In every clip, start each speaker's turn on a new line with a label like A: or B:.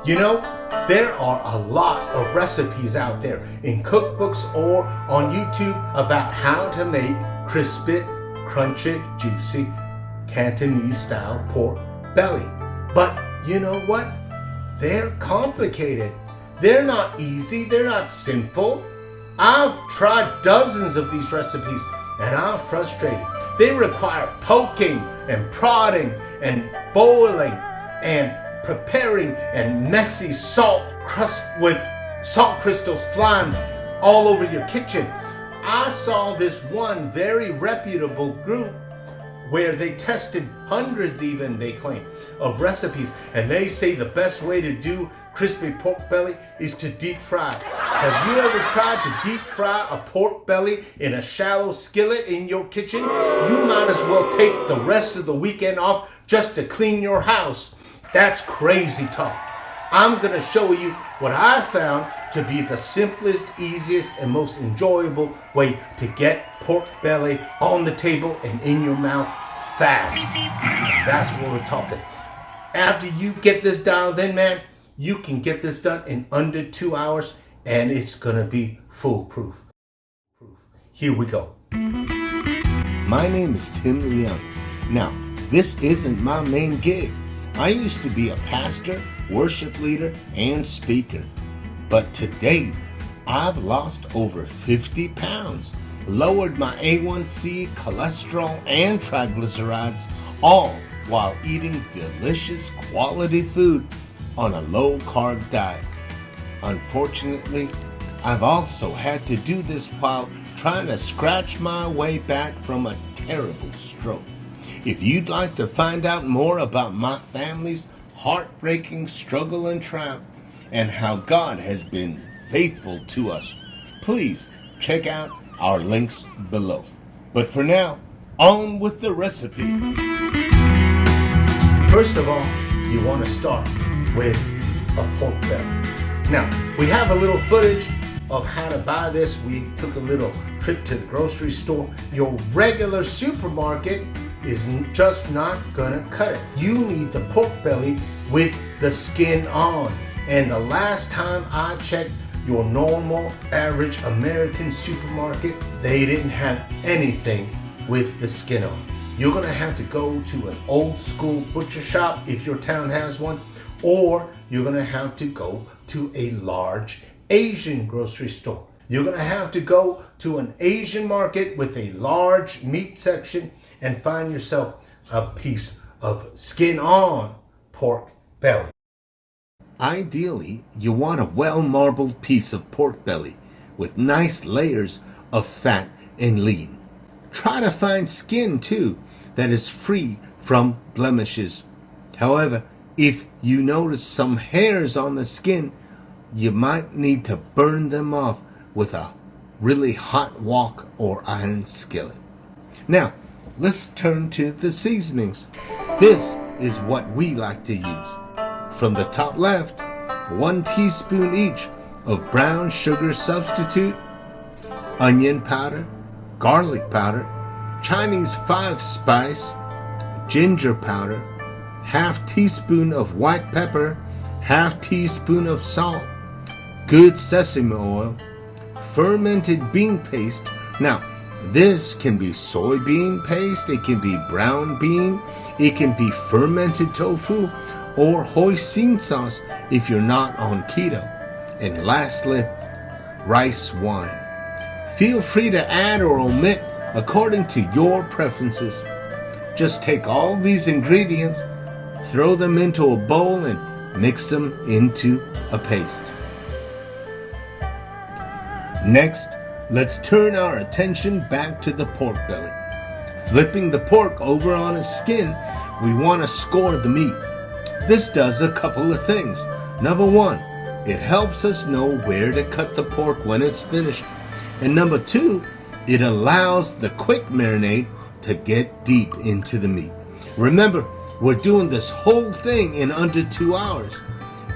A: You know, there are a lot of recipes out there in cookbooks or on YouTube about how to make crispy, crunchy, juicy Cantonese style pork belly. But you know what? They're complicated. They're not easy. They're not simple. I've tried dozens of these recipes and I'm frustrated. They require poking and prodding and boiling and preparing and messy salt crust with salt crystals flying all over your kitchen. I saw this one very reputable group where they tested hundreds, even they claim, of recipes, and they say the best way to do crispy pork belly is to deep fry. Have you ever tried to deep fry a pork belly in a shallow skillet in your kitchen? You might as well take the rest of the weekend off just to clean your house. That's crazy talk. I'm gonna show you what I found to be the simplest, easiest, and most enjoyable way to get pork belly on the table and in your mouth fast. That's what we're talking. After you get this dialed in, man, you can get this done in under 2 hours and it's gonna be foolproof. Here we go. My name is Tim Leung. Now, this isn't my main gig. I used to be a pastor, worship leader, and speaker. But to date, I've lost over 50 pounds, lowered my A1C, cholesterol, and triglycerides, all while eating delicious quality food on a low-carb diet. Unfortunately, I've also had to do this while trying to scratch my way back from a terrible stroke. If you'd like to find out more about my family's heartbreaking struggle and triumph and how God has been faithful to us, please check out our links below. But for now, on with the recipe. First of all, you want to start with a pork belly. Now, we have a little footage of how to buy this. We took a little trip to the grocery store. Your regular supermarket is just not gonna cut it. You need the pork belly with the skin on. And the last time I checked your normal, average American supermarket, they didn't have anything with the skin on. You're gonna have to go to an old school butcher shop if your town has one, or you're gonna have to go to a large Asian grocery store. You're gonna have to go to an Asian market with a large meat section and find yourself a piece of skin on pork belly. Ideally, you want a well-marbled piece of pork belly with nice layers of fat and lean. Try to find skin too that is free from blemishes. However, if you notice some hairs on the skin, you might need to burn them off with a really hot wok or iron skillet. Now, let's turn to the seasonings. This is what we like to use. From the top left, 1 teaspoon each of brown sugar substitute, onion powder, garlic powder, Chinese 5-spice, ginger powder, half teaspoon of white pepper, half teaspoon of salt, good sesame oil, fermented bean paste. Now, this can be soybean paste, it can be brown bean, it can be fermented tofu, or hoisin sauce if you're not on keto. And lastly, rice wine. Feel free to add or omit according to your preferences. Just take all these ingredients, throw them into a bowl, and mix them into a paste. Next, let's turn our attention back to the pork belly. Flipping the pork over on its skin, we want to score the meat. This does a couple of things. Number one, it helps us know where to cut the pork when it's finished. And number two, it allows the quick marinade to get deep into the meat. Remember, we're doing this whole thing in under 2 hours.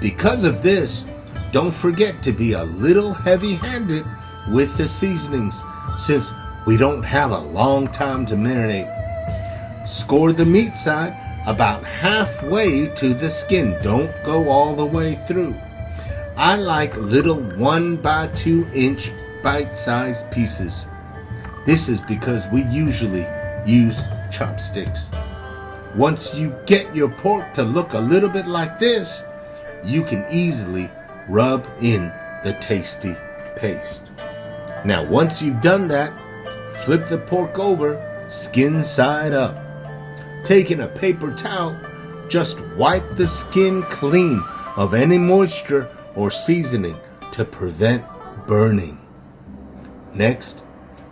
A: Because of this, don't forget to be a little heavy-handed with the seasonings, since we don't have a long time to marinate. Score the meat side about halfway to the skin. Don't go all the way through. I like little 1 by 2 inch bite-sized pieces. This is because we usually use chopsticks. Once you get your pork to look a little bit like this, you can easily rub in the tasty paste. Now, once you've done that, flip the pork over, skin side up. Taking a paper towel, just wipe the skin clean of any moisture or seasoning to prevent burning. Next,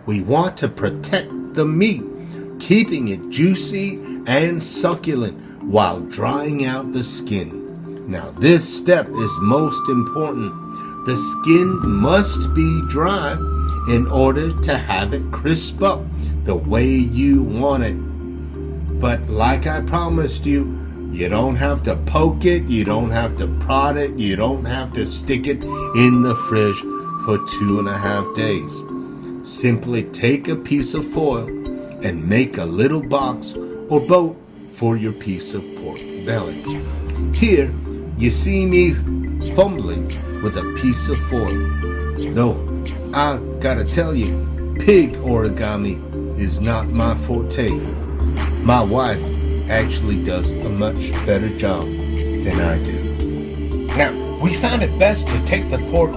A: we want to protect the meat, keeping it juicy and succulent while drying out the skin. Now, this step is most important. The skin must be dry in order to have it crisp up the way you want it. But like I promised you, you don't have to poke it, you don't have to prod it, you don't have to stick it in the fridge for 2.5 days. Simply take a piece of foil and make a little box or boat for your piece of pork belly. Here, you see me fumbling with a piece of foil. Though, I gotta tell you, pig origami is not my forte. My wife actually does a much better job than I do. Now, we found it best to take the pork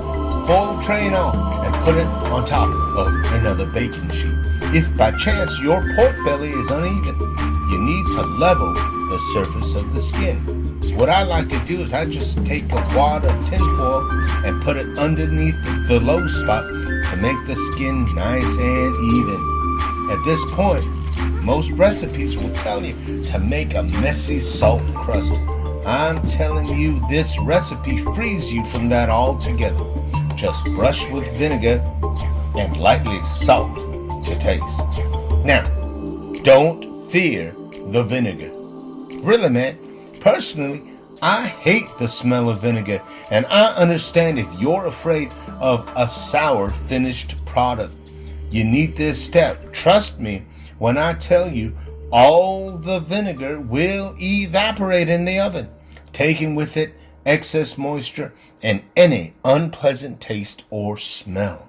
A: foil train off and put it on top of another baking sheet. If by chance your pork belly is uneven, you need to level the surface of the skin. What I like to do is I just take a wad of tin foil and put it underneath the low spot to make the skin nice and even. At this point, most recipes will tell you to make a messy salt crust. I'm telling you, this recipe frees you from that altogether. Just brush with vinegar and lightly salt to taste. Now, don't fear the vinegar. Really, man, personally, I hate the smell of vinegar, and I understand if you're afraid of a sour finished product. You need this step. Trust me when I tell you all the vinegar will evaporate in the oven, taking with it excess moisture and any unpleasant taste or smell.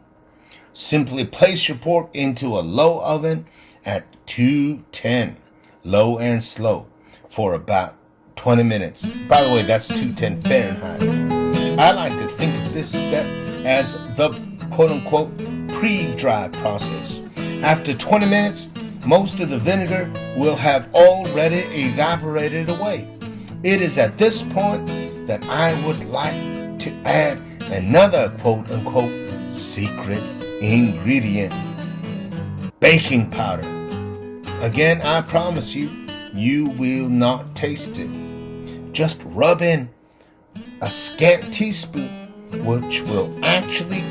A: Simply place your pork into a low oven at 210, low and slow, for about 20 minutes. By the way, that's 210 Fahrenheit. I like to think of this step as the quote-unquote pre-dry process. After 20 minutes, most of the vinegar will have already evaporated away. It is at this point that I would like to add another quote-unquote secret ingredient, baking powder. Again, I promise you, you will not taste it. Just rub in a scant teaspoon, which will actually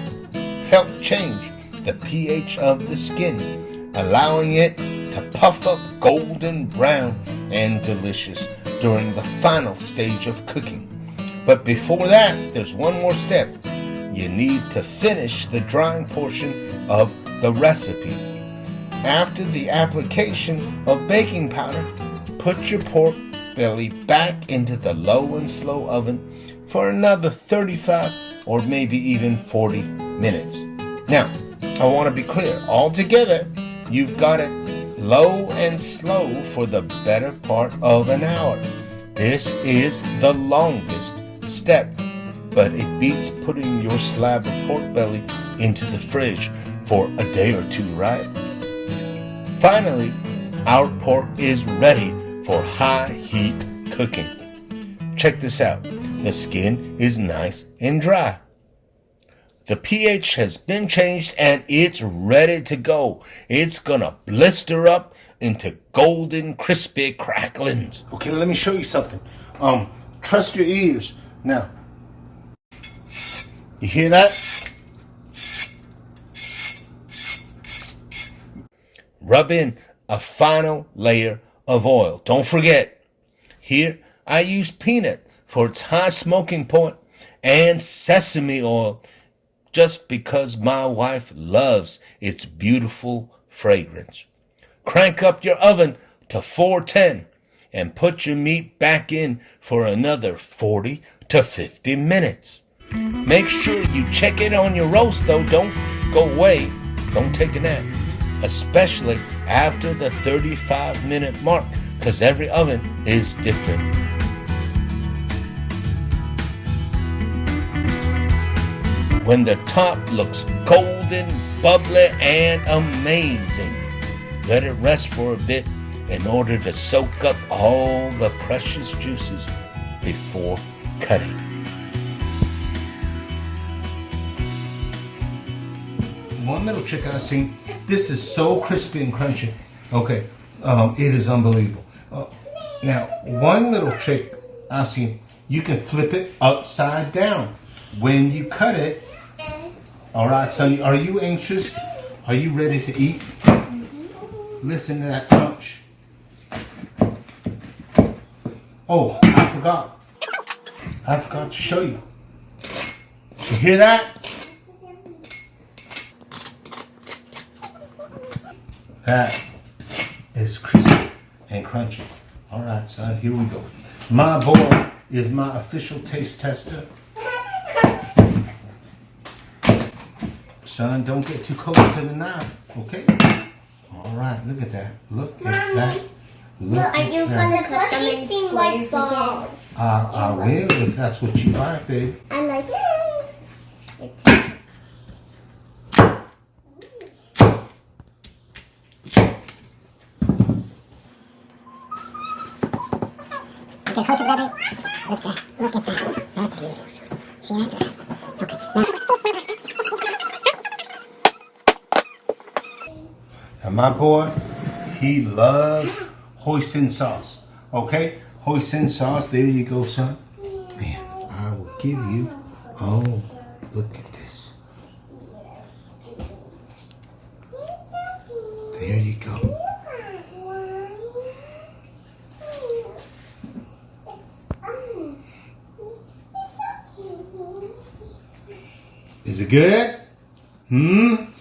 A: help change the pH of the skin, allowing it to puff up golden brown and delicious during the final stage of cooking. But before that, there's one more step. You need to finish the drying portion of the recipe. After the application of baking powder, put your pork belly back into the low and slow oven for another 35 or maybe even 40 minutes. Now, I want to be clear. Altogether, you've got it low and slow for the better part of an hour. This is the longest step, but it beats putting your slab of pork belly into the fridge for a day or two, right? Finally, our pork is ready for high heat cooking. Check this out. The skin is nice and dry. The pH has been changed and it's ready to go. It's gonna blister up into golden, crispy cracklings. Okay, let me show you something. Trust your ears. Now, you hear that? Rub in a final layer of oil. Don't forget, here I use peanut for its high smoking point and sesame oil just because my wife loves its beautiful fragrance. Crank up your oven to 410. and put your meat back in for another 40 to 50 minutes. Make sure you check it on your roast though. Don't go away. Don't take a nap. Especially after the 35-minute mark, because every oven is different. When the top looks golden, bubbly, and amazing, let it rest for a bit in order to soak up all the precious juices before cutting. One little trick I've seen, this is so crispy and crunchy. Okay, it is unbelievable. Now, one little trick I've seen, you can flip it upside down. When you cut it, all right, Sonny, are you anxious? Are you ready to eat? Listen to that crunch. Oh, I forgot to show you. You hear that? That is crispy and crunchy. All right, son, here we go. My boy is my official taste tester. Son, don't get too close to the knife, okay? All right, look at that. Look at that. Look at
B: you're
A: that.
B: gonna cut them in seem like balls.
A: I will, if that's what you like, babe.
B: I like it.
C: Get closer to that, babe. Look at that. That's beautiful. See that? Okay.
A: Now my boy, he loves hoisin sauce. Okay? Hoisin sauce, there you go, son. Man, I will give you, oh, look at this. There you go. Is it good?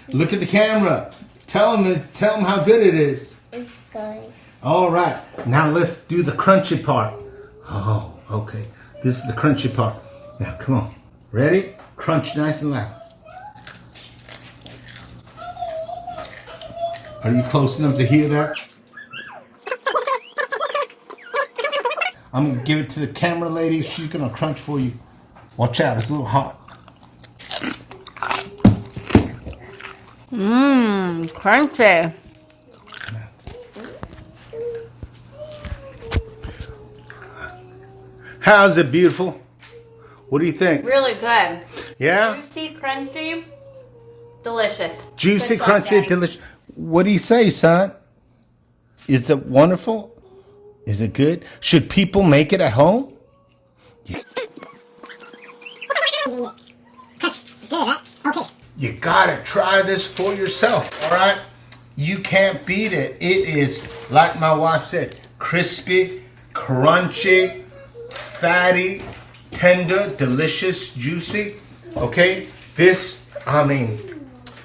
A: Look at the camera. Tell him how good it is.
B: It's good.
A: All right. Now let's do the crunchy part. Oh, okay. This is the crunchy part. Now, come on. Ready? Crunch nice and loud. Are you close enough to hear that? I'm going to give it to the camera lady. She's going to crunch for you. Watch out. It's a little hot.
D: Crunchy.
A: How's it, beautiful? What do you think?
D: Really good.
A: Yeah?
D: Juicy, crunchy, delicious.
A: Juicy,
D: Good job,
A: crunchy,
D: Daddy.
A: delicious. What do you say, son? Is it wonderful? Is it good? Should people make it at home? Yeah.
C: Okay.
A: You gotta try this for yourself, all right? You can't beat it. It is, like my wife said, crispy, crunchy, fatty, tender, delicious, juicy, okay? This, I mean,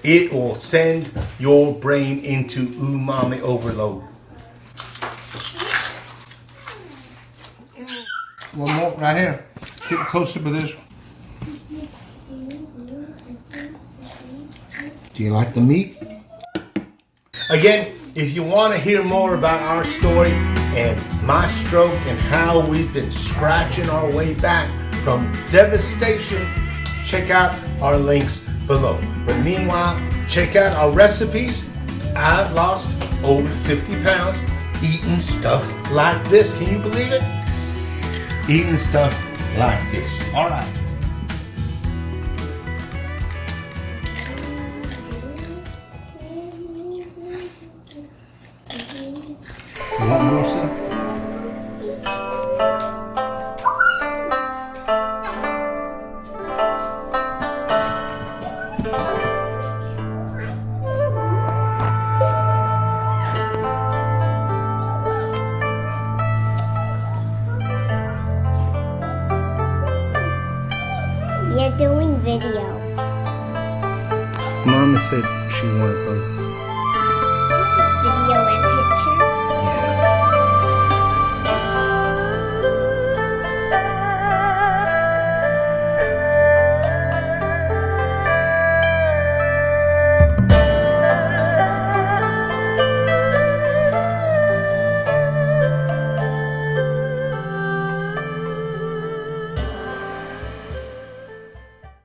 A: it will send your brain into umami overload. One more right here. Get closer with this. Do you like the meat? Again, if you want to hear more about our story and my stroke and how we've been scratching our way back from devastation, check out our links below. But meanwhile, check out our recipes. I've lost over 50 pounds eating stuff like this. Can you believe it? Eating stuff like this. All right.